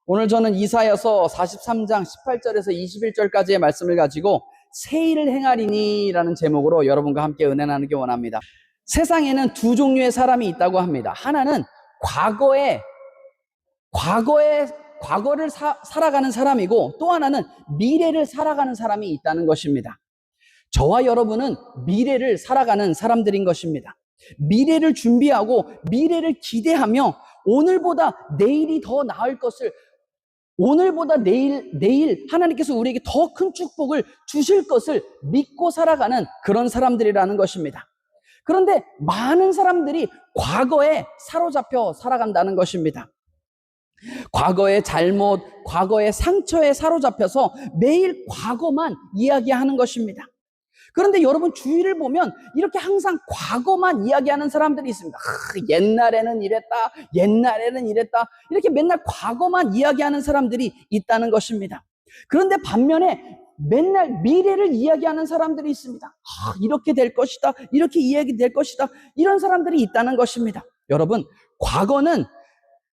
오늘 저는 이사야서 43장 18절에서 21절까지의 말씀을 가지고 새 일을 행하리니 라는 제목으로 여러분과 함께 은혜 나누기 원합니다. 세상에는 두 종류의 사람이 있다고 합니다. 하나는 과거를 살아가는 사람이고, 또 하나는 미래를 살아가는 사람이 있다는 것입니다. 저와 여러분은 미래를 살아가는 사람들인 것입니다. 미래를 준비하고 미래를 기대하며 오늘보다 내일이 더 나을 것을, 오늘보다 내일 하나님께서 우리에게 더 큰 축복을 주실 것을 믿고 살아가는 그런 사람들이라는 것입니다. 그런데 많은 사람들이 과거에 사로잡혀 살아간다는 것입니다. 과거의 잘못, 과거의 상처에 사로잡혀서 매일 과거만 이야기하는 것입니다. 그런데 여러분 주위를 보면 이렇게 항상 과거만 이야기하는 사람들이 있습니다. 옛날에는 이랬다. 이렇게 맨날 과거만 이야기하는 사람들이 있다는 것입니다. 그런데 반면에 맨날 미래를 이야기하는 사람들이 있습니다. 이렇게 될 것이다. 이렇게 이야기될 것이다. 이런 사람들이 있다는 것입니다. 여러분, 과거는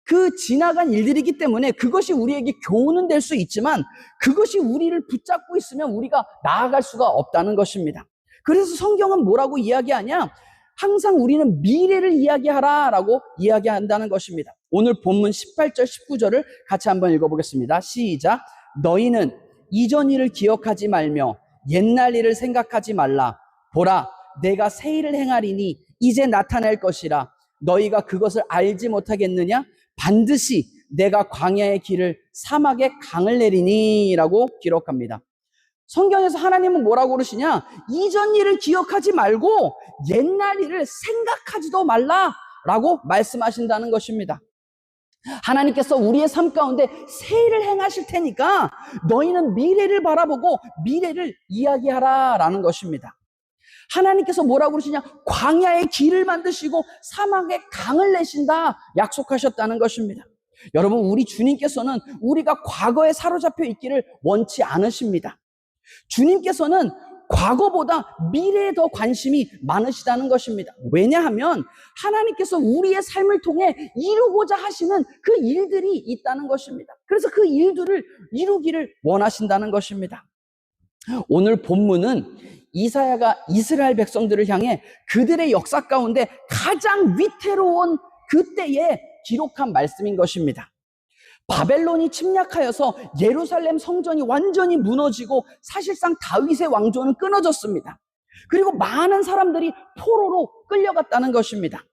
그 지나간 일들이기 때문에 그것이 우리에게 교훈은 될 수 있지만 그것이 우리를 붙잡고 있으면 우리가 나아갈 수가 없다는 것입니다. 그래서 성경은 뭐라고 이야기하냐? 항상 우리는 미래를 이야기하라라고 이야기한다는 것입니다. 오늘 본문 18절 19절을 같이 한번 읽어보겠습니다. 시작. 너희는 이전 일을 기억하지 말며 옛날 일을 생각하지 말라. 보라, 내가 새 일을 행하리니 이제 나타날 것이라. 너희가 그것을 알지 못하겠느냐? 반드시 내가 광야의 길을 사막의 강을 내리니 라고 기록합니다. 성경에서 하나님은 뭐라고 그러시냐? 이전 일을 기억하지 말고 옛날 일을 생각하지도 말라 라고 말씀하신다는 것입니다. 하나님께서 우리의 삶 가운데 새 일을 행하실 테니까 너희는 미래를 바라보고 미래를 이야기하라 라는 것입니다. 하나님께서 뭐라고 그러시냐? 광야의 길을 만드시고 사막의 강을 내신다 약속하셨다는 것입니다. 여러분, 우리 주님께서는 우리가 과거에 사로잡혀 있기를 원치 않으십니다. 주님께서는 과거보다 미래에 더 관심이 많으시다는 것입니다. 왜냐하면 하나님께서 우리의 삶을 통해 이루고자 하시는 그 일들이 있다는 것입니다. 그래서 그 일들을 이루기를 원하신다는 것입니다. 오늘 본문은 이사야가 이스라엘 백성들을 향해 그들의 역사 가운데 가장 위태로운 그때에 기록한 말씀인 것입니다. 바벨론이 침략하여서 예루살렘 성전이 완전히 무너지고 사실상 다윗의 왕조는 끊어졌습니다. 그리고 많은 사람들이 포로로 끌려갔다는 것입니다.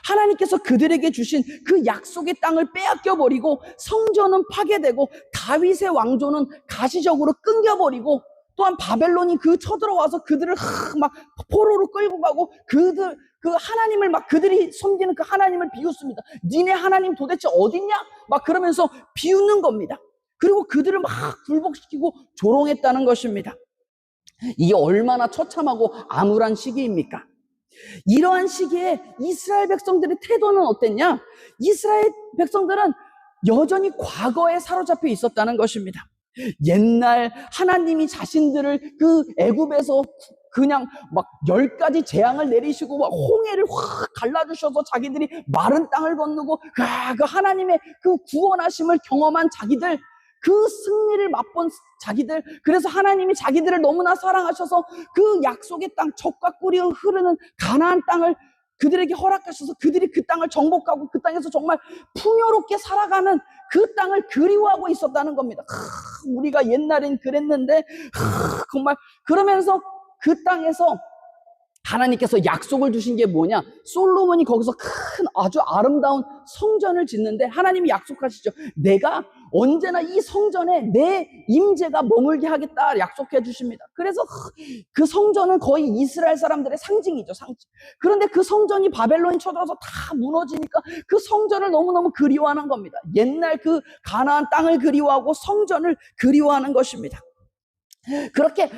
하나님께서 그들에게 주신 그 약속의 땅을 빼앗겨버리고 성전은 파괴되고 다윗의 왕조는 가시적으로 끊겨버리고 또한 바벨론이 쳐들어와서 그들을 막 포로로 끌고 가고 그 하나님을 막 그들이 섬기는 그 하나님을 비웃습니다. 니네 하나님 도대체 어딨냐? 막 그러면서 비웃는 겁니다. 그리고 그들을 막 굴복시키고 조롱했다는 것입니다. 이게 얼마나 처참하고 암울한 시기입니까? 이러한 시기에 이스라엘 백성들의 태도는 어땠냐? 이스라엘 백성들은 여전히 과거에 사로잡혀 있었다는 것입니다. 옛날 하나님이 자신들을 그 애굽에서 그냥 막 10가지 재앙을 내리시고 막 홍해를 확 갈라주셔서 자기들이 마른 땅을 건너고 그 하나님의 그 구원하심을 경험한 자기들, 그 승리를 맛본 자기들, 그래서 하나님이 자기들을 너무나 사랑하셔서 그 약속의 땅, 젖과 꿀이 흐르는 가나안 땅을 그들에게 허락하셔서 그들이 그 땅을 정복하고 그 땅에서 정말 풍요롭게 살아가는 그 땅을 그리워하고 있었다는 겁니다. 우리가 옛날엔 그랬는데 정말 그러면서 그 땅에서 하나님께서 약속을 주신 게 뭐냐? 솔로몬이 거기서 큰 아주 아름다운 성전을 짓는데 하나님이 약속하시죠. 내가 언제나 이 성전에 내 임재가 머물게 하겠다 약속해 주십니다. 그래서 그 성전은 거의 이스라엘 사람들의 상징이죠, 상징. 그런데 그 성전이 바벨론이 쳐들어서 다 무너지니까 그 성전을 너무너무 그리워하는 겁니다. 옛날 그 가나안 땅을 그리워하고 성전을 그리워하는 것입니다. 그렇게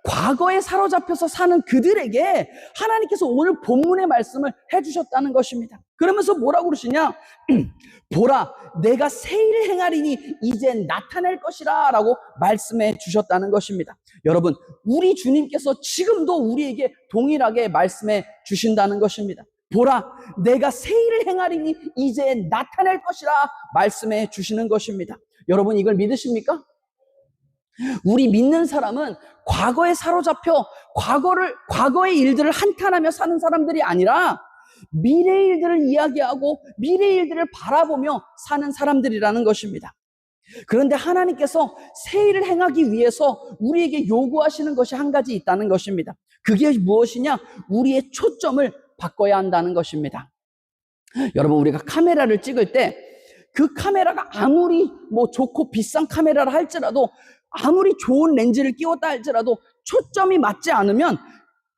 과거에 사로잡혀서 사는 그들에게 하나님께서 오늘 본문의 말씀을 해주셨다는 것입니다. 그러면서 뭐라고 그러시냐? 보라, 내가 새 일을 행하리니 이제 나타날 것이라 라고 말씀해 주셨다는 것입니다. 여러분, 우리 주님께서 지금도 우리에게 동일하게 말씀해 주신다는 것입니다. 보라, 내가 새 일을 행하리니 이제 나타낼 것이라 말씀해 주시는 것입니다. 여러분, 이걸 믿으십니까? 우리 믿는 사람은 과거에 사로잡혀 과거의 일들을 한탄하며 사는 사람들이 아니라 미래의 일들을 이야기하고 미래의 일들을 바라보며 사는 사람들이라는 것입니다. 그런데 하나님께서 새 일을 행하기 위해서 우리에게 요구하시는 것이 한 가지 있다는 것입니다. 그게 무엇이냐? 우리의 초점을 바꿔야 한다는 것입니다. 여러분, 우리가 카메라를 찍을 때 그 카메라가 아무리 좋고 비싼 카메라라 할지라도, 아무리 좋은 렌즈를 끼웠다 할지라도 초점이 맞지 않으면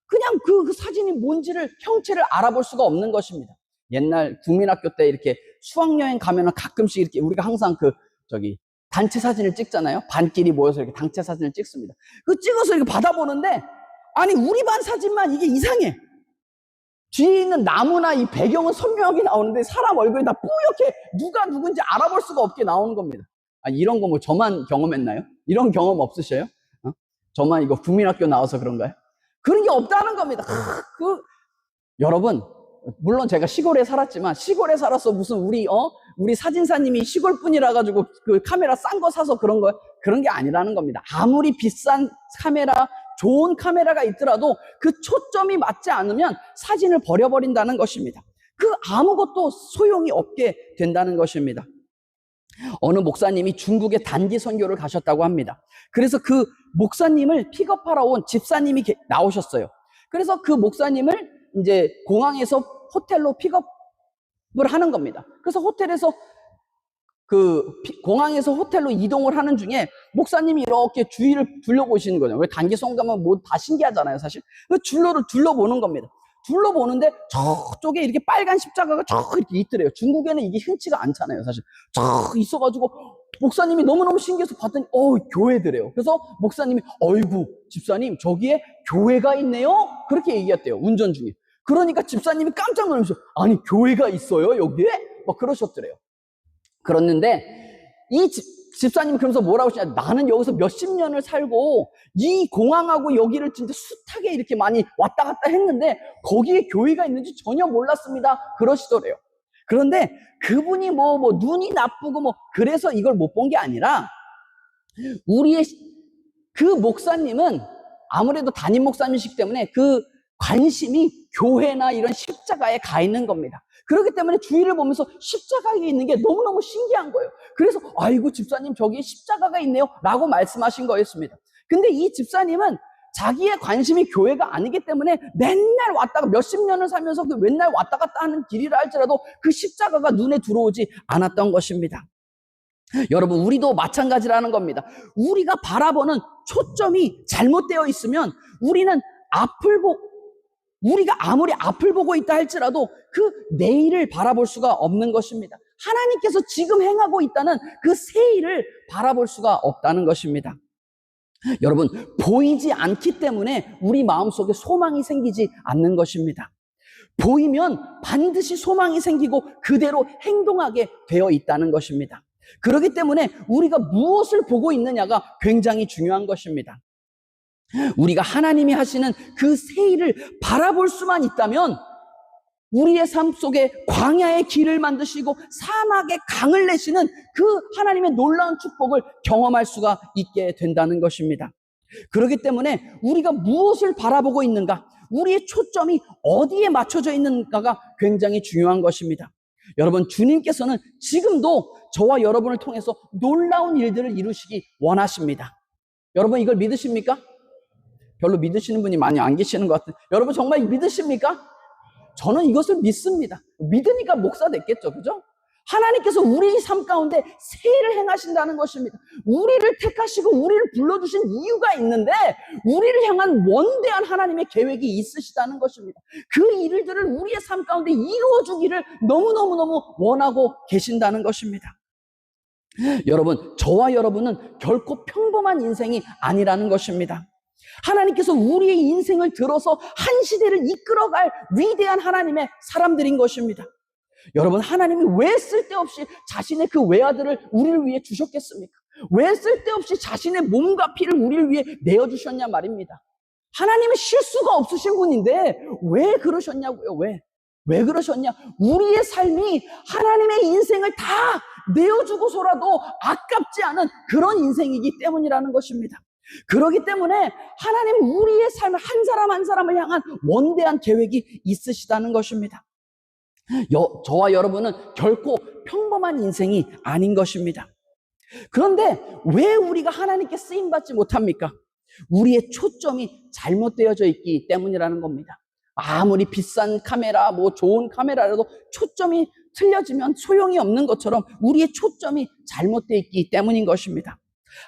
그냥 그 사진이 뭔지를, 형체를 알아볼 수가 없는 것입니다. 옛날 국민학교 때 이렇게 수학여행 가면은 가끔씩 이렇게 우리가 항상 단체 사진을 찍잖아요. 반끼리 모여서 이렇게 단체 사진을 찍습니다. 그 찍어서 이렇게 받아보는데, 아니, 우리 반 사진만 이게 이상해. 뒤에 있는 나무나 이 배경은 선명하게 나오는데 사람 얼굴이 다 뿌옇게 누가 누군지 알아볼 수가 없게 나오는 겁니다. 이런 거 저만 경험했나요? 이런 경험 없으셔요? 저만 이거 국민학교 나와서 그런가요? 그런 게 없다는 겁니다. 여러분, 물론 제가 시골에 살았지만, 시골에 살아서 무슨 우리 사진사님이 시골 분이라 가지고 그 카메라 싼 거 사서 그런 게 아니라는 겁니다. 아무리 비싼 카메라, 좋은 카메라가 있더라도 그 초점이 맞지 않으면 사진을 버려버린다는 것입니다. 아무것도 소용이 없게 된다는 것입니다. 어느 목사님이 중국에 단기 선교를 가셨다고 합니다. 그래서 그 목사님을 픽업하러 온 집사님이 나오셨어요. 그래서 그 목사님을 이제 공항에서 호텔로 픽업을 하는 겁니다. 그래서 공항에서 호텔로 이동을 하는 중에 목사님이 이렇게 주위를 둘러보시는 거죠. 왜 단기 선교 가면 다 신기하잖아요, 사실. 그 줄로를 둘러보는 겁니다. 둘러보는데 저쪽에 이렇게 빨간 십자가가 이렇게 있더래요. 중국에는 이게 흔치가 않잖아요, 사실. 있어가지고 목사님이 너무너무 신기해서 봤더니 교회더래요. 그래서 목사님이 어이구 집사님 저기에 교회가 있네요? 그렇게 얘기했대요, 운전 중에. 그러니까 집사님이 깜짝 놀라면서 아니 교회가 있어요 여기에? 막 그러셨더래요. 그랬는데 이 집사님이 그러면서 뭐라고 하시냐, 나는 여기서 몇십 년을 살고 이 공항하고 여기를 진짜 숱하게 이렇게 많이 왔다 갔다 했는데 거기에 교회가 있는지 전혀 몰랐습니다, 그러시더래요. 그런데 그분이 눈이 나쁘고 그래서 이걸 못 본 게 아니라, 그 목사님은 아무래도 담임 목사님이시기 때문에 그 관심이 교회나 이런 십자가에 가 있는 겁니다. 그렇기 때문에 주위를 보면서 십자가에 있는 게 너무너무 신기한 거예요. 그래서 아이고 집사님 저기에 십자가가 있네요 라고 말씀하신 거였습니다. 근데 이 집사님은 자기의 관심이 교회가 아니기 때문에 맨날 왔다가 몇십 년을 살면서 맨날 왔다 갔다 하는 길이라 할지라도 그 십자가가 눈에 들어오지 않았던 것입니다. 여러분, 우리도 마찬가지라는 겁니다. 우리가 바라보는 초점이 잘못되어 있으면 우리가 아무리 앞을 보고 있다 할지라도 그 내일을 바라볼 수가 없는 것입니다. 하나님께서 지금 행하고 있다는 그 새 일을 바라볼 수가 없다는 것입니다. 여러분, 보이지 않기 때문에 우리 마음속에 소망이 생기지 않는 것입니다. 보이면 반드시 소망이 생기고 그대로 행동하게 되어 있다는 것입니다. 그렇기 때문에 우리가 무엇을 보고 있느냐가 굉장히 중요한 것입니다. 우리가 하나님이 하시는 그 새 일을 바라볼 수만 있다면 우리의 삶 속에 광야의 길을 만드시고 사막에 강을 내시는 그 하나님의 놀라운 축복을 경험할 수가 있게 된다는 것입니다. 그렇기 때문에 우리가 무엇을 바라보고 있는가, 우리의 초점이 어디에 맞춰져 있는가가 굉장히 중요한 것입니다. 여러분, 주님께서는 지금도 저와 여러분을 통해서 놀라운 일들을 이루시기 원하십니다. 여러분, 이걸 믿으십니까? 별로 믿으시는 분이 많이 안 계시는 것 같아요. 여러분 정말 믿으십니까? 저는 이것을 믿습니다. 믿으니까 목사 됐겠죠, 그죠? 하나님께서 우리 삶 가운데 새 일을 행하신다는 것입니다. 우리를 택하시고 우리를 불러주신 이유가 있는데 우리를 향한 원대한 하나님의 계획이 있으시다는 것입니다. 그 일들을 우리의 삶 가운데 이루어주기를 너무너무너무 원하고 계신다는 것입니다. 여러분, 저와 여러분은 결코 평범한 인생이 아니라는 것입니다. 하나님께서 우리의 인생을 들어서 한 시대를 이끌어갈 위대한 하나님의 사람들인 것입니다. 여러분, 하나님이 왜 쓸데없이 자신의 그 외아들을 우리를 위해 주셨겠습니까? 왜 쓸데없이 자신의 몸과 피를 우리를 위해 내어주셨냐 말입니다. 하나님은 실수가 없으신 분인데 왜 그러셨냐고요, 왜? 왜 그러셨냐? 우리의 삶이 하나님의 인생을 다 내어주고서라도 아깝지 않은 그런 인생이기 때문이라는 것입니다. 그렇기 때문에 하나님 우리의 삶을 한 사람 한 사람을 향한 원대한 계획이 있으시다는 것입니다. 저와 여러분은 결코 평범한 인생이 아닌 것입니다. 그런데 왜 우리가 하나님께 쓰임받지 못합니까? 우리의 초점이 잘못되어져 있기 때문이라는 겁니다. 아무리 비싼 카메라, 좋은 카메라라도 초점이 틀려지면 소용이 없는 것처럼 우리의 초점이 잘못되어 있기 때문인 것입니다.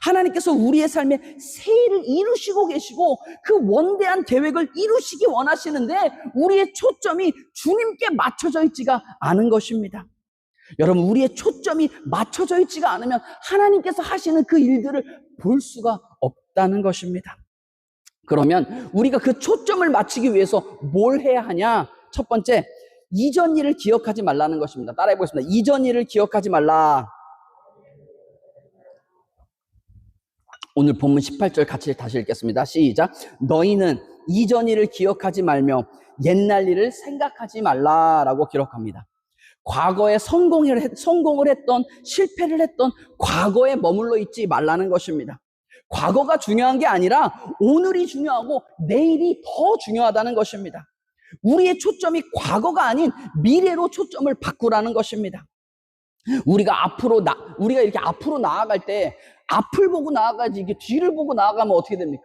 하나님께서 우리의 삶에 새 일을 이루시고 계시고 그 원대한 계획을 이루시기 원하시는데 우리의 초점이 주님께 맞춰져 있지가 않은 것입니다. 여러분, 우리의 초점이 맞춰져 있지가 않으면 하나님께서 하시는 그 일들을 볼 수가 없다는 것입니다. 그러면 우리가 그 초점을 맞추기 위해서 뭘 해야 하냐? 첫 번째, 이전 일을 기억하지 말라는 것입니다. 따라해 보겠습니다. 이전 일을 기억하지 말라. 오늘 본문 18절 같이 다시 읽겠습니다. 시작. 너희는 이전 일을 기억하지 말며 옛날 일을 생각하지 말라라고 기록합니다. 과거에 성공을 했던, 실패를 했던 과거에 머물러 있지 말라는 것입니다. 과거가 중요한 게 아니라 오늘이 중요하고 내일이 더 중요하다는 것입니다. 우리의 초점이 과거가 아닌 미래로 초점을 바꾸라는 것입니다. 우리가 이렇게 앞으로 나아갈 때 앞을 보고 나아가지 이게 뒤를 보고 나아가면 어떻게 됩니까?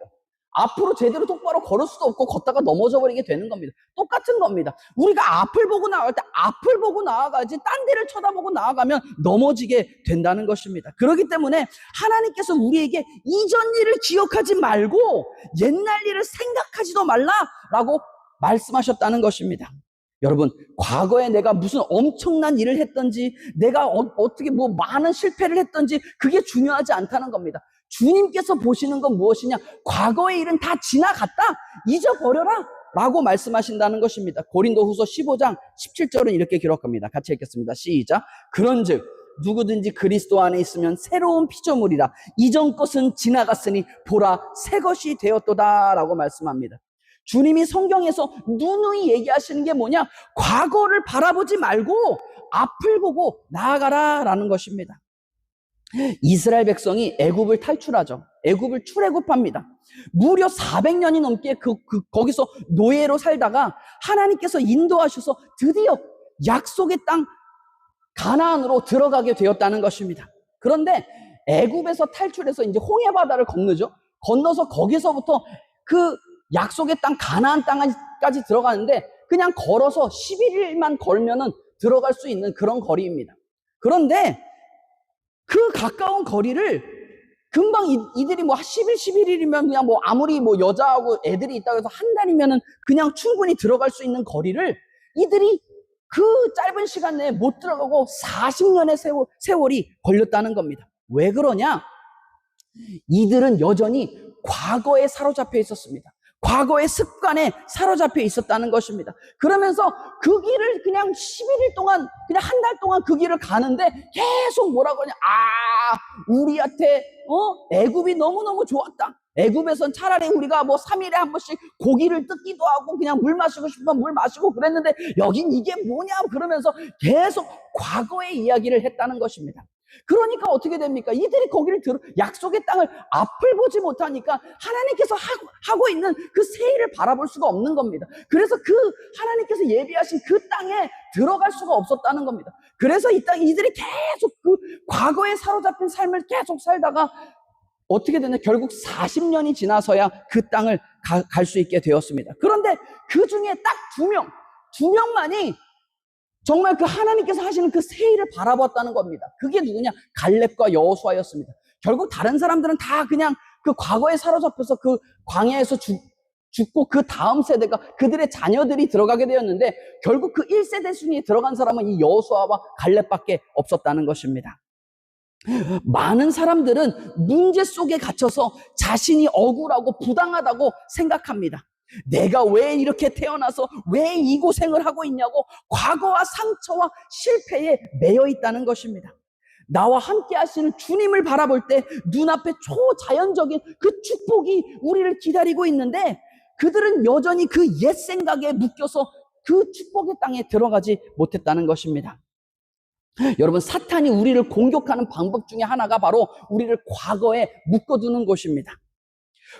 앞으로 제대로 똑바로 걸을 수도 없고 걷다가 넘어져 버리게 되는 겁니다. 똑같은 겁니다. 우리가 앞을 보고 나아갈 때 앞을 보고 나아가지 딴 데를 쳐다보고 나아가면 넘어지게 된다는 것입니다. 그렇기 때문에 하나님께서 우리에게 이전 일을 기억하지 말고 옛날 일을 생각하지도 말라라고 말씀하셨다는 것입니다. 여러분, 과거에 내가 무슨 엄청난 일을 했던지 내가 어떻게 많은 실패를 했던지 그게 중요하지 않다는 겁니다. 주님께서 보시는 건 무엇이냐? 과거의 일은 다 지나갔다. 잊어버려라 라고 말씀하신다는 것입니다. 고린도후서 15장 17절은 이렇게 기록합니다. 같이 읽겠습니다. 시작. 그런즉 누구든지 그리스도 안에 있으면 새로운 피조물이라. 이전 것은 지나갔으니 보라 새 것이 되었도다 라고 말씀합니다. 주님이 성경에서 누누이 얘기하시는 게 뭐냐? 과거를 바라보지 말고 앞을 보고 나아가라 라는 것입니다. 이스라엘 백성이 애굽을 탈출하죠. 애굽을 출애굽합니다. 무려 400년이 넘게 거기서 노예로 살다가 하나님께서 인도하셔서 드디어 약속의 땅 가나안으로 들어가게 되었다는 것입니다. 그런데 애굽에서 탈출해서 이제 홍해 바다를 건너서 거기서부터 그 약속의 땅 가나안 땅까지 들어가는데 그냥 걸어서 11일만 걸면은 들어갈 수 있는 그런 거리입니다. 그런데 그 가까운 거리를 금방 이들이 11일이면 그냥 아무리 여자하고 애들이 있다고 해서 한 달이면은 그냥 충분히 들어갈 수 있는 거리를 이들이 그 짧은 시간 내에 못 들어가고 40년의 세월이 걸렸다는 겁니다. 왜 그러냐? 이들은 여전히 과거에 사로잡혀 있었습니다. 과거의 습관에 사로잡혀 있었다는 것입니다. 그러면서 그 길을 그냥 11일 동안, 그냥 한 달 동안 그 길을 가는데 계속 뭐라고 하냐. 우리한테, 애굽이 너무너무 좋았다. 애굽에선 차라리 우리가 3일에 한 번씩 고기를 뜯기도 하고 그냥 물 마시고 싶으면 물 마시고 그랬는데 여긴 이게 뭐냐 그러면서 계속 과거의 이야기를 했다는 것입니다. 그러니까 어떻게 됩니까? 이들이 거기를 약속의 땅을 앞을 보지 못하니까 하나님께서 하고 있는 그 세일을 바라볼 수가 없는 겁니다. 그래서 그 하나님께서 예비하신 그 땅에 들어갈 수가 없었다는 겁니다. 그래서 이들이 계속 그 과거에 사로잡힌 삶을 계속 살다가 어떻게 됐냐? 결국 40년이 지나서야 그 땅을 갈 수 있게 되었습니다. 그런데 그 중에 딱 두 명만이 정말 그 하나님께서 하시는 그 세일을 바라봤다는 겁니다. 그게 누구냐? 갈렙과 여호수아였습니다. 결국 다른 사람들은 다 그냥 그 과거에 사로잡혀서 그 광야에서 죽고 그 다음 세대가 그들의 자녀들이 들어가게 되었는데 결국 그 1세대 순위에 들어간 사람은 이 여호수아와 갈렙밖에 없었다는 것입니다. 많은 사람들은 문제 속에 갇혀서 자신이 억울하고 부당하다고 생각합니다. 내가 왜 이렇게 태어나서 왜 이 고생을 하고 있냐고 과거와 상처와 실패에 매여 있다는 것입니다. 나와 함께 하시는 주님을 바라볼 때 눈앞에 초자연적인 그 축복이 우리를 기다리고 있는데 그들은 여전히 그 옛 생각에 묶여서 그 축복의 땅에 들어가지 못했다는 것입니다. 여러분, 사탄이 우리를 공격하는 방법 중에 하나가 바로 우리를 과거에 묶어두는 것입니다.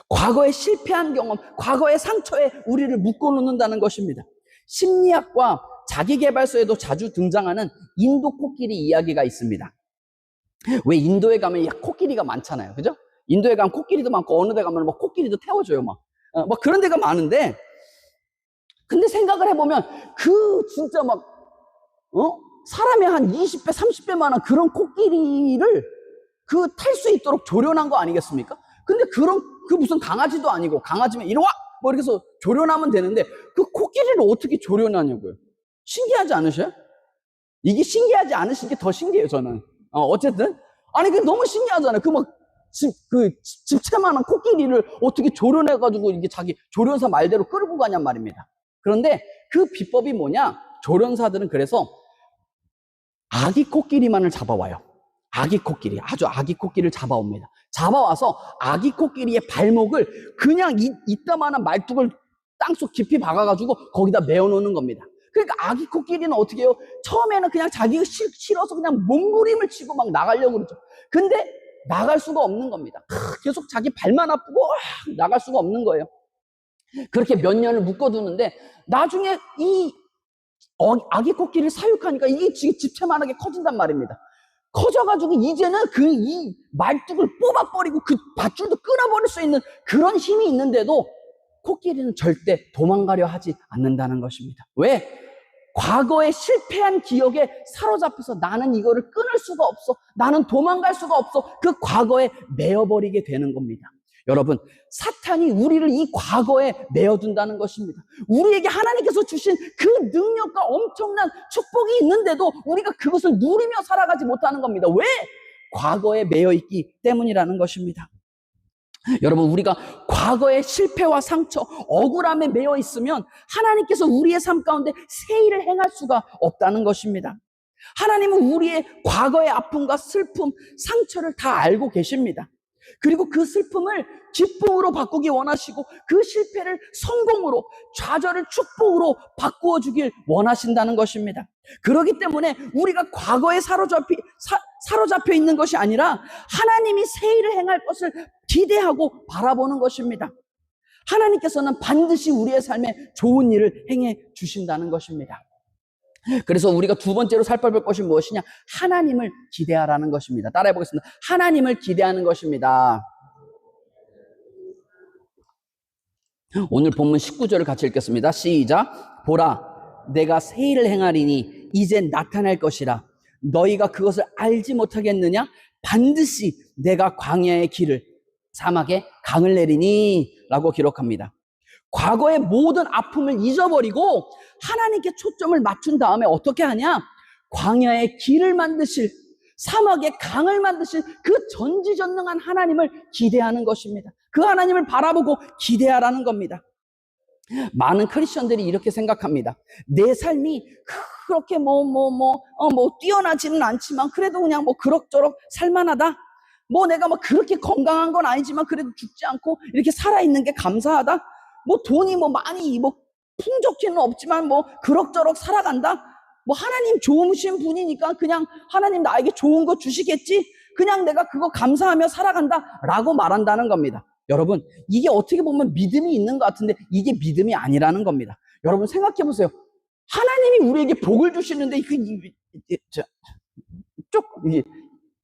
과거의 실패한 경험, 과거의 상처에 우리를 묶어놓는다는 것입니다. 심리학과 자기계발서에도 자주 등장하는 인도 코끼리 이야기가 있습니다. 왜 인도에 가면 코끼리가 많잖아요. 그죠? 인도에 가면 코끼리도 많고 어느 데 가면 막 코끼리도 태워줘요. 막 그런 데가 많은데, 근데 생각을 해보면 진짜 사람의 한 20배, 30배만한 그런 코끼리를 탈 수 있도록 조련한 거 아니겠습니까? 근데 무슨 강아지도 아니고, 강아지면 이리 와! 이렇게 해서 조련하면 되는데, 그 코끼리를 어떻게 조련하냐고요. 신기하지 않으셔요? 이게 신기하지 않으신 게 더 신기해요, 저는. 어쨌든. 아니, 그게 너무 신기하잖아요. 집채만한 코끼리를 어떻게 조련해가지고 이게 자기 조련사 말대로 끌고 가냔 말입니다. 그런데 그 비법이 뭐냐? 조련사들은 그래서 아기 코끼리만을 잡아와요. 아주 아기 코끼리를 잡아옵니다. 잡아와서 아기 코끼리의 발목을 그냥 이따만한 말뚝을 땅속 깊이 박아가지고 거기다 메어놓는 겁니다. 그러니까 아기 코끼리는 어떻게 해요? 처음에는 그냥 자기가 싫어서 그냥 몸부림을 치고 막 나가려고 그러죠. 근데 나갈 수가 없는 겁니다. 계속 자기 발만 아프고 나갈 수가 없는 거예요. 그렇게 몇 년을 묶어두는데 나중에 이 아기 코끼리를 사육하니까 이게 집채만하게 커진단 말입니다. 커져가지고 이제는 이 말뚝을 뽑아버리고 그 밧줄도 끊어버릴 수 있는 그런 힘이 있는데도 코끼리는 절대 도망가려 하지 않는다는 것입니다. 왜? 과거의 실패한 기억에 사로잡혀서 나는 이거를 끊을 수가 없어. 나는 도망갈 수가 없어. 그 과거에 메어버리게 되는 겁니다. 여러분, 사탄이 우리를 이 과거에 메어둔다는 것입니다. 우리에게 하나님께서 주신 그 능력과 엄청난 축복이 있는데도 우리가 그것을 누리며 살아가지 못하는 겁니다. 왜? 과거에 메어있기 때문이라는 것입니다. 여러분, 우리가 과거의 실패와 상처, 억울함에 매여 있으면 하나님께서 우리의 삶 가운데 새 일을 행할 수가 없다는 것입니다. 하나님은 우리의 과거의 아픔과 슬픔, 상처를 다 알고 계십니다. 그리고 그 슬픔을 기쁨으로 바꾸기 원하시고 그 실패를 성공으로, 좌절을 축복으로 바꾸어 주길 원하신다는 것입니다. 그렇기 때문에 우리가 과거에 사로잡혀 있는 것이 아니라 하나님이 새 일을 행할 것을 기대하고 바라보는 것입니다. 하나님께서는 반드시 우리의 삶에 좋은 일을 행해 주신다는 것입니다. 그래서 우리가 두 번째로 살펴볼 것이 무엇이냐? 하나님을 기대하라는 것입니다. 따라해 보겠습니다. 하나님을 기대하는 것입니다. 오늘 본문 19절을 같이 읽겠습니다. 시작. 보라, 내가 새 일을 행하리니 이제 나타날 것이라. 너희가 그것을 알지 못하겠느냐? 반드시 내가 광야의 길을, 사막에 강을 내리니 라고 기록합니다. 과거의 모든 아픔을 잊어버리고 하나님께 초점을 맞춘 다음에 어떻게 하냐? 광야의 길을 만드실, 사막의 강을 만드실 그 전지전능한 하나님을 기대하는 것입니다. 그 하나님을 바라보고 기대하라는 겁니다. 많은 크리스천들이 이렇게 생각합니다. 내 삶이 그렇게 뛰어나지는 않지만 그래도 그냥 그럭저럭 살만하다. 내가 그렇게 건강한 건 아니지만 그래도 죽지 않고 이렇게 살아있는 게 감사하다. 돈이 많이 풍족히는 없지만 그럭저럭 살아간다. 하나님 좋으신 분이니까 그냥 하나님 나에게 좋은 거 주시겠지. 그냥 내가 그거 감사하며 살아간다 라고 말한다는 겁니다. 여러분, 이게 어떻게 보면 믿음이 있는 것 같은데 이게 믿음이 아니라는 겁니다. 여러분 생각해 보세요. 하나님이 우리에게 복을 주시는데 이게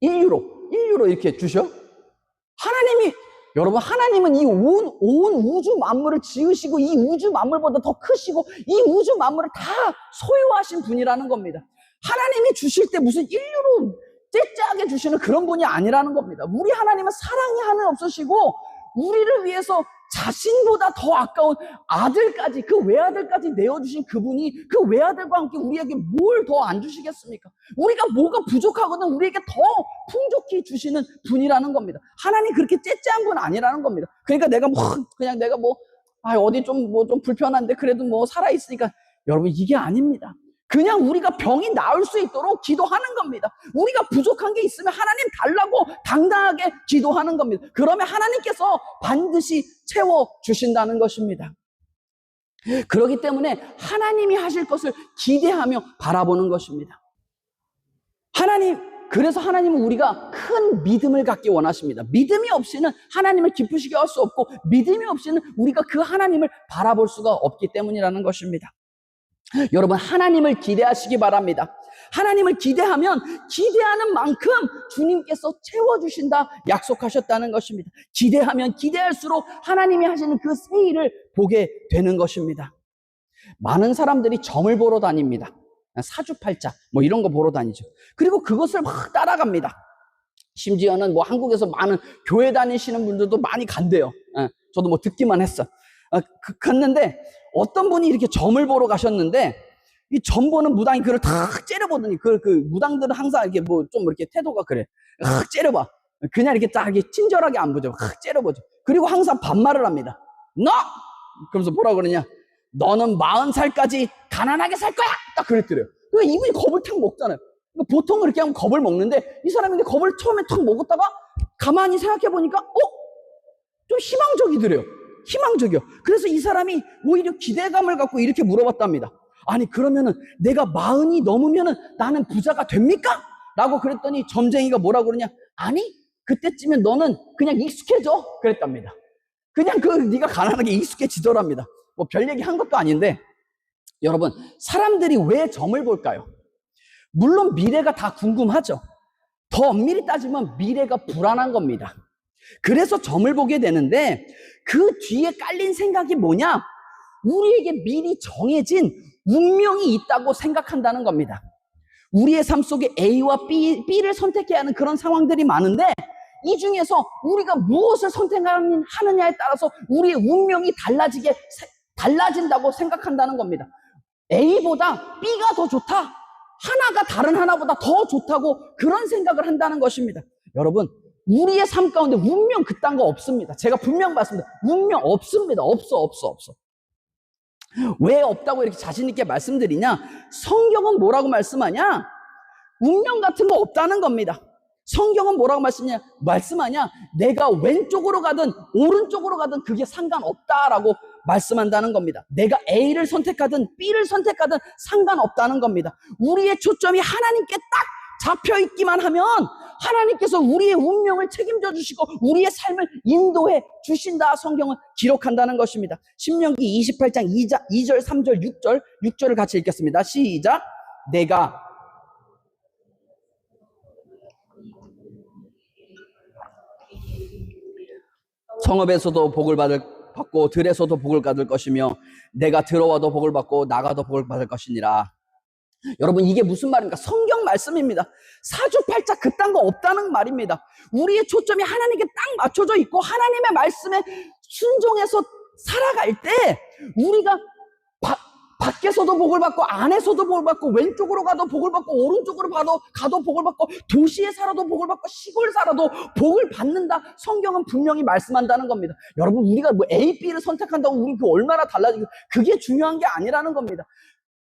1유로 이렇게 주셔? 여러분, 하나님은 이 온 우주 만물을 지으시고 이 우주 만물보다 더 크시고 이 우주 만물을 다 소유하신 분이라는 겁니다. 하나님이 주실 때 무슨 1유로 째째하게 주시는 그런 분이 아니라는 겁니다. 우리 하나님은 사랑이 하나 없으시고 우리를 위해서 자신보다 더 아까운 아들까지, 그 외아들까지 내어주신 그분이 그 외아들과 함께 우리에게 뭘 더 안 주시겠습니까? 우리가 뭐가 부족하거든 우리에게 더 풍족히 주시는 분이라는 겁니다. 하나님 그렇게 째째한 분 아니라는 겁니다. 그러니까 내가 어디 좀 불편한데 그래도 살아있으니까, 여러분 이게 아닙니다. 그냥 우리가 병이 나을 수 있도록 기도하는 겁니다. 우리가 부족한 게 있으면 하나님 달라고 당당하게 기도하는 겁니다. 그러면 하나님께서 반드시 채워주신다는 것입니다. 그렇기 때문에 하나님이 하실 것을 기대하며 바라보는 것입니다. 그래서 하나님은 우리가 큰 믿음을 갖기 원하십니다. 믿음이 없이는 하나님을 기쁘시게 할 수 없고, 믿음이 없이는 우리가 그 하나님을 바라볼 수가 없기 때문이라는 것입니다. 여러분, 하나님을 기대하시기 바랍니다. 하나님을 기대하면 기대하는 만큼 주님께서 채워주신다 약속하셨다는 것입니다. 기대하면 기대할수록 하나님이 하시는 그 새 일을 보게 되는 것입니다. 많은 사람들이 점을 보러 다닙니다. 사주팔자 뭐 이런 거 보러 다니죠. 그리고 그것을 막 따라갑니다. 심지어는 뭐 한국에서 많은 교회 다니시는 분들도 많이 간대요. 저도 뭐 듣기만 했어. 갔는데 어떤 분이 이렇게 점을 보러 가셨는데, 이 점 보는 무당이 그걸 탁 째려보더니 그 무당들은 항상 이렇게 뭐 좀 이렇게 태도가 그래. 탁 째려봐. 그냥 이렇게 딱 이렇게 친절하게 안 보죠. 탁 째려보죠. 그리고 항상 반말을 합니다. 너! 그러면서 뭐라 그러냐? 너는 40살까지 가난하게 살 거야! 딱 그랬더래요. 그러니까 이분이 겁을 탁 먹잖아요. 그러니까 보통 그렇게 하면 겁을 먹는데, 이 사람이 겁을 처음에 탁 먹었다가 가만히 생각해 보니까 좀 희망적이더래요. 희망적이요. 그래서 이 사람이 오히려 기대감을 갖고 이렇게 물어봤답니다. 아니, 그러면은 내가 40이 넘으면은 나는 부자가 됩니까? 라고 그랬더니 점쟁이가 뭐라고 그러냐? 아니, 그때쯤엔 너는 그냥 익숙해져. 그랬답니다. 그냥 네가 가난하게 익숙해지더랍니다. 뭐 별 얘기 한 것도 아닌데, 여러분, 사람들이 왜 점을 볼까요? 물론 미래가 다 궁금하죠. 더 엄밀히 따지면 미래가 불안한 겁니다. 그래서 점을 보게 되는데, 그 뒤에 깔린 생각이 뭐냐? 우리에게 미리 정해진 운명이 있다고 생각한다는 겁니다. 우리의 삶 속에 A와 B를 선택해야 하는 그런 상황들이 많은데, 이 중에서 우리가 무엇을 선택하느냐에 따라서 우리의 운명이 달라진다고 생각한다는 겁니다. A보다 B가 더 좋다. 하나가 다른 하나보다 더 좋다고 그런 생각을 한다는 것입니다. 여러분, 우리의 삶 가운데 운명 그딴 거 없습니다. 제가 분명 말씀드립니다. 운명 없습니다. 없어. 왜 없다고 이렇게 자신 있게 말씀드리냐? 성경은 뭐라고 말씀하냐? 운명 같은 거 없다는 겁니다. 성경은 뭐라고 말씀하냐? 내가 왼쪽으로 가든 오른쪽으로 가든 그게 상관없다라고 말씀한다는 겁니다. 내가 A를 선택하든 B를 선택하든 상관없다는 겁니다. 우리의 초점이 하나님께 딱 잡혀 있기만 하면 하나님께서 우리의 운명을 책임져 주시고 우리의 삶을 인도해 주신다. 성경은 기록한다는 것입니다. 신명기 28장 2절, 3절, 6절을 같이 읽겠습니다. 시작. 내가 성읍에서도 복을 받고 들에서도 복을 받을 것이며 내가 들어와도 복을 받고 나가도 복을 받을 것이니라. 여러분, 이게 무슨 말입니까? 성경 말씀입니다. 사주팔자 그딴 거 없다는 말입니다. 우리의 초점이 하나님께 딱 맞춰져 있고 하나님의 말씀에 순종해서 살아갈 때 우리가 밖에서도 복을 받고 안에서도 복을 받고 왼쪽으로 가도 복을 받고 오른쪽으로 가도 복을 받고 도시에 살아도 복을 받고 시골 살아도 복을 받는다. 성경은 분명히 말씀한다는 겁니다. 여러분, 우리가 뭐 A, B를 선택한다고 우리 얼마나 달라지고 그게 중요한 게 아니라는 겁니다.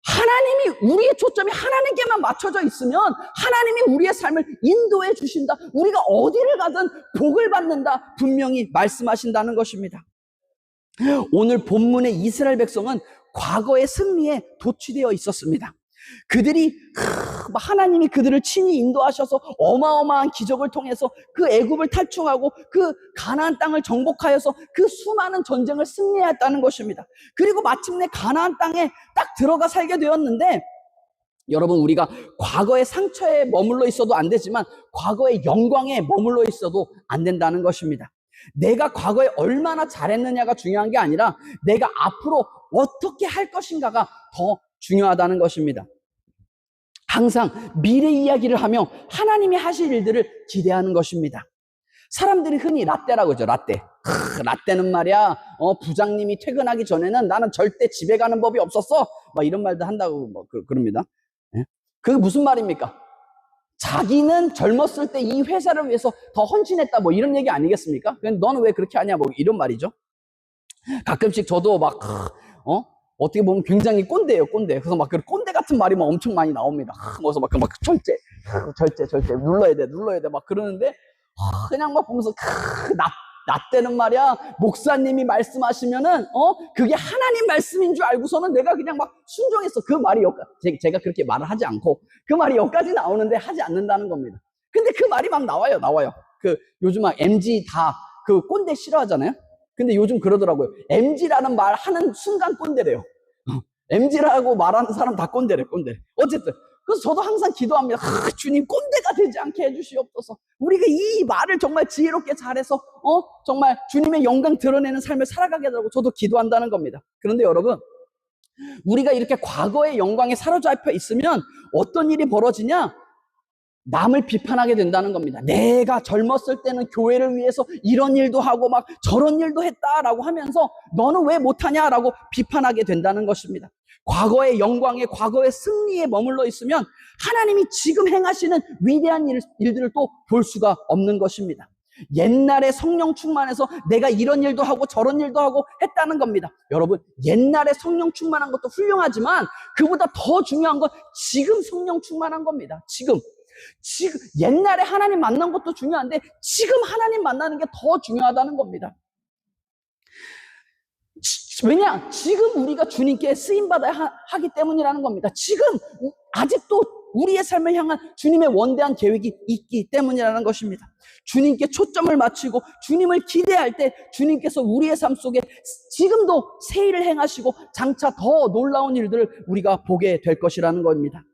하나님이 우리의 초점이 하나님께만 맞춰져 있으면 하나님이 우리의 삶을 인도해 주신다. 우리가 어디를 가든 복을 받는다. 분명히 말씀하신다는 것입니다. 오늘 본문의 이스라엘 백성은 과거의 승리에 도취되어 있었습니다. 그들이 하나님이 그들을 친히 인도하셔서 어마어마한 기적을 통해서 그 애굽을 탈출하고 그 가나안 땅을 정복하여서 그 수많은 전쟁을 승리했다는 것입니다. 그리고 마침내 가나안 땅에 딱 들어가 살게 되었는데, 여러분, 우리가 과거의 상처에 머물러 있어도 안 되지만 과거의 영광에 머물러 있어도 안 된다는 것입니다. 내가 과거에 얼마나 잘했느냐가 중요한 게 아니라 내가 앞으로 어떻게 할 것인가가 더 중요하다는 것입니다. 항상 미래 이야기를 하며 하나님이 하실 일들을 기대하는 것입니다. 사람들이 흔히 라떼라고 하죠. 라떼는 말이야, 부장님이 퇴근하기 전에는 나는 절대 집에 가는 법이 없었어. 막 이런 말도 한다고 그럽니다. 예? 그게 무슨 말입니까? 자기는 젊었을 때 이 회사를 위해서 더 헌신했다. 뭐 이런 얘기 아니겠습니까? 너는 왜 그렇게 하냐? 뭐 이런 말이죠. 가끔씩 저도 어떻게 보면 굉장히 꼰대예요, 꼰대. 그래서 그 꼰대 같은 말이 엄청 많이 나옵니다. 그래서 절제, 눌러야 돼. 막 그러는데, 그냥 막 보면서, 나 때는 말이야, 목사님이 말씀하시면은, 그게 하나님 말씀인 줄 알고서는 내가 그냥 막 순종했어. 그 말이 제가 그렇게 말을 하지 않고, 그 말이 여기까지 나오는데 하지 않는다는 겁니다. 근데 그 말이 막 나와요. 요즘 막 MG 다 그 꼰대 싫어하잖아요? 근데 요즘 그러더라고요. MG라는 말 하는 순간 꼰대래요. MG라고 말하는 사람 다 꼰대래. 어쨌든. 그래서 저도 항상 기도합니다. 주님, 꼰대가 되지 않게 해주시옵소서. 우리가 이 말을 정말 지혜롭게 잘해서 정말 주님의 영광 드러내는 삶을 살아가게 하라고 저도 기도한다는 겁니다. 그런데 여러분, 우리가 이렇게 과거의 영광에 사로잡혀 있으면 어떤 일이 벌어지냐? 남을 비판하게 된다는 겁니다. 내가 젊었을 때는 교회를 위해서 이런 일도 하고 막 저런 일도 했다라고 하면서 너는 왜 못하냐라고 비판하게 된다는 것입니다. 과거의 영광에, 과거의 승리에 머물러 있으면 하나님이 지금 행하시는 위대한 일들을 또 볼 수가 없는 것입니다. 옛날에 성령 충만해서 내가 이런 일도 하고 저런 일도 하고 했다는 겁니다. 여러분, 옛날에 성령 충만한 것도 훌륭하지만 그보다 더 중요한 건 지금 성령 충만한 겁니다. 지금 옛날에 하나님 만난 것도 중요한데 지금 하나님 만나는 게 더 중요하다는 겁니다. 왜냐? 지금 우리가 주님께 쓰임받아야 하기 때문이라는 겁니다. 지금 아직도 우리의 삶을 향한 주님의 원대한 계획이 있기 때문이라는 것입니다. 주님께 초점을 맞추고 주님을 기대할 때 주님께서 우리의 삶 속에 지금도 새 일을 행하시고 장차 더 놀라운 일들을 우리가 보게 될 것이라는 겁니다.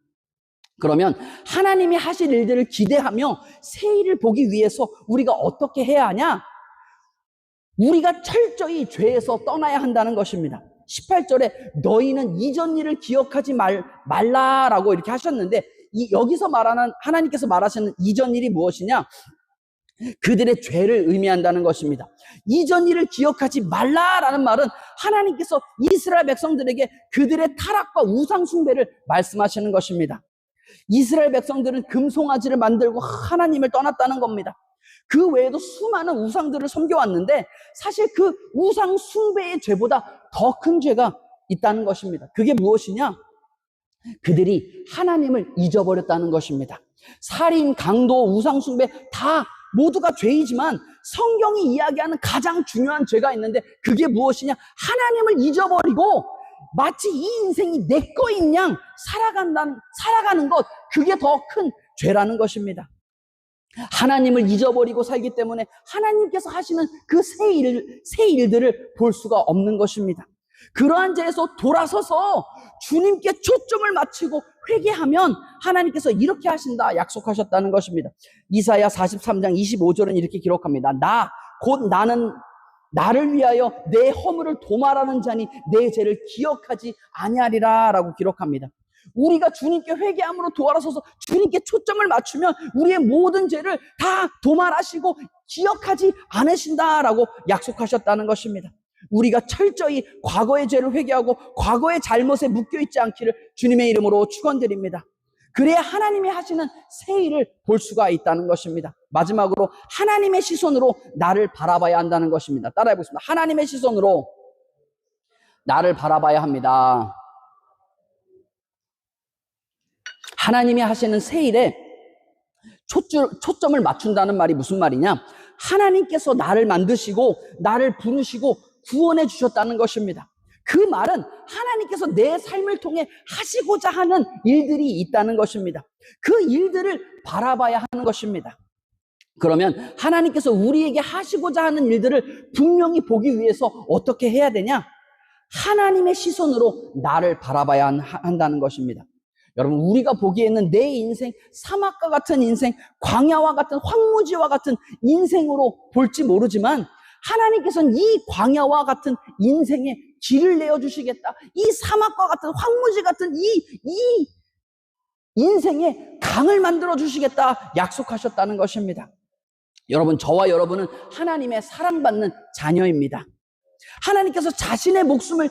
그러면 하나님이 하실 일들을 기대하며 새 일을 보기 위해서 우리가 어떻게 해야 하냐? 우리가 철저히 죄에서 떠나야 한다는 것입니다. 18절에 너희는 이전 일을 기억하지 말라라고 이렇게 하셨는데 여기서 말하는 하나님께서 말하시는 이전 일이 무엇이냐? 그들의 죄를 의미한다는 것입니다. 이전 일을 기억하지 말라라는 말은 하나님께서 이스라엘 백성들에게 그들의 타락과 우상 숭배를 말씀하시는 것입니다. 이스라엘 백성들은 금송아지를 만들고 하나님을 떠났다는 겁니다. 그 외에도 수많은 우상들을 섬겨왔는데 사실 그 우상 숭배의 죄보다 더 큰 죄가 있다는 것입니다. 그게 무엇이냐? 그들이 하나님을 잊어버렸다는 것입니다. 살인, 강도, 우상 숭배 다 모두가 죄이지만 성경이 이야기하는 가장 중요한 죄가 있는데 그게 무엇이냐? 하나님을 잊어버리고 마치 이 인생이 내 거인 양 살아가는 것, 그게 더 큰 죄라는 것입니다. 하나님을 잊어버리고 살기 때문에 하나님께서 하시는 그 새 일들을 볼 수가 없는 것입니다. 그러한 죄에서 돌아서서 주님께 초점을 맞추고 회개하면 하나님께서 이렇게 하신다 약속하셨다는 것입니다. 이사야 43장 25절은 이렇게 기록합니다. 곧 나는 나를 위하여 내 허물을 도말하는 자니 내 죄를 기억하지 아니하리라 라고 기록합니다. 우리가 주님께 회개함으로 돌아서서 주님께 초점을 맞추면 우리의 모든 죄를 다 도말하시고 기억하지 않으신다라고 약속하셨다는 것입니다. 우리가 철저히 과거의 죄를 회개하고 과거의 잘못에 묶여있지 않기를 주님의 이름으로 축원드립니다. 그래야 하나님이 하시는 새 일을 볼 수가 있다는 것입니다. 마지막으로 하나님의 시선으로 나를 바라봐야 한다는 것입니다. 따라해 보겠습니다. 하나님의 시선으로 나를 바라봐야 합니다. 하나님이 하시는 새 일에 초점을 맞춘다는 말이 무슨 말이냐? 하나님께서 나를 만드시고 나를 부르시고 구원해 주셨다는 것입니다. 그 말은 하나님께서 내 삶을 통해 하시고자 하는 일들이 있다는 것입니다. 그 일들을 바라봐야 하는 것입니다. 그러면 하나님께서 우리에게 하시고자 하는 일들을 분명히 보기 위해서 어떻게 해야 되냐? 하나님의 시선으로 나를 바라봐야 한다는 것입니다. 여러분, 우리가 보기에는 내 인생, 사막과 같은 인생, 광야와 같은 황무지와 같은 인생으로 볼지 모르지만 하나님께서는 이 광야와 같은 인생에 길을 내어주시겠다. 이 사막과 같은 황무지 같은 이 인생에 강을 만들어주시겠다 약속하셨다는 것입니다. 여러분, 저와 여러분은 하나님의 사랑받는 자녀입니다. 하나님께서 자신의 목숨을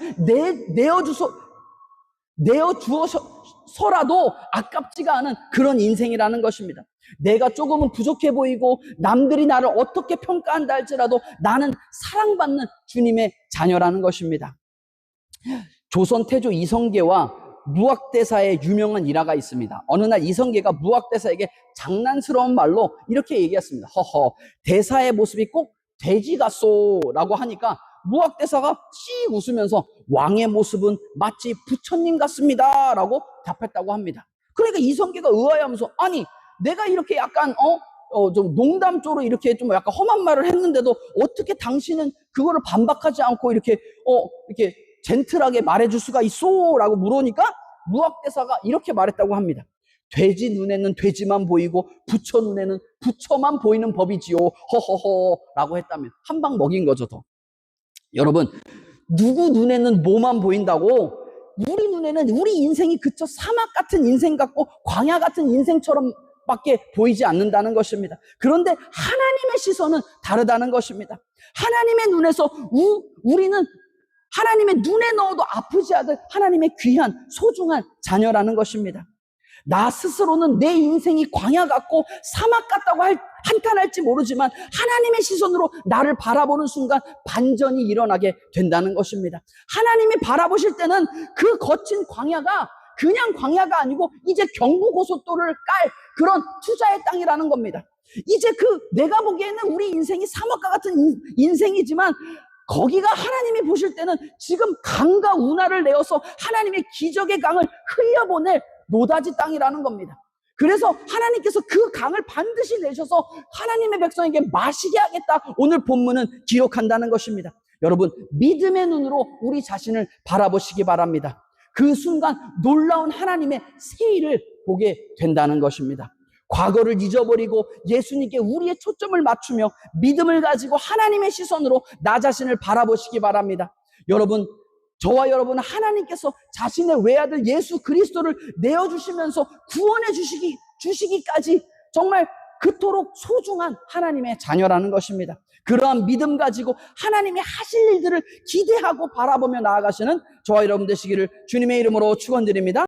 내어주어서라도 아깝지가 않은 그런 인생이라는 것입니다. 내가 조금은 부족해 보이고 남들이 나를 어떻게 평가한다 할지라도 나는 사랑받는 주님의 자녀라는 것입니다. 조선 태조 이성계와 무학대사의 유명한 일화가 있습니다. 어느 날 이성계가 무학대사에게 장난스러운 말로 이렇게 얘기했습니다. 허허, 대사의 모습이 꼭 돼지 같소라고 하니까 무학대사가 씩 웃으면서 왕의 모습은 마치 부처님 같습니다라고 답했다고 합니다. 그러니까 이성계가 의아해하면서 아니 내가 이렇게 약간 좀 농담조로 이렇게 좀 약간 험한 말을 했는데도 어떻게 당신은 그거를 반박하지 않고 이렇게 젠틀하게 말해줄 수가 있소라고 물으니까 무학대사가 이렇게 말했다고 합니다. 돼지 눈에는 돼지만 보이고 부처 눈에는 부처만 보이는 법이지요. 허허허라고 했다면 한 방 먹인 거죠. 더. 여러분 누구 눈에는 뭐만 보인다고? 우리 눈에는 우리 인생이 그저 사막 같은 인생 같고 광야 같은 인생처럼 밖에 보이지 않는다는 것입니다. 그런데 하나님의 시선은 다르다는 것입니다. 하나님의 눈에서 우리는 하나님의 눈에 넣어도 아프지 않을 하나님의 귀한 소중한 자녀라는 것입니다. 나 스스로는 내 인생이 광야 같고 사막 같다고 한탄할지 모르지만 하나님의 시선으로 나를 바라보는 순간 반전이 일어나게 된다는 것입니다. 하나님이 바라보실 때는 그 거친 광야가 그냥 광야가 아니고 이제 경부고속도로를 깔 그런 투자의 땅이라는 겁니다. 이제 내가 보기에는 우리 인생이 사막과 같은 인생이지만 거기가 하나님이 보실 때는 지금 강과 운하를 내어서 하나님의 기적의 강을 흘려보낼 노다지 땅이라는 겁니다. 그래서 하나님께서 그 강을 반드시 내셔서 하나님의 백성에게 마시게 하겠다. 오늘 본문은 기록한다는 것입니다. 여러분 믿음의 눈으로 우리 자신을 바라보시기 바랍니다. 그 순간 놀라운 하나님의 세일을 보게 된다는 것입니다. 과거를 잊어버리고 예수님께 우리의 초점을 맞추며 믿음을 가지고 하나님의 시선으로 나 자신을 바라보시기 바랍니다. 여러분 저와 여러분은 하나님께서 자신의 외아들 예수 그리스도를 내어주시면서 구원해 주시기까지 정말 그토록 소중한 하나님의 자녀라는 것입니다. 그러한 믿음 가지고 하나님이 하실 일들을 기대하고 바라보며 나아가시는 저와 여러분 되시기를 주님의 이름으로 축원드립니다.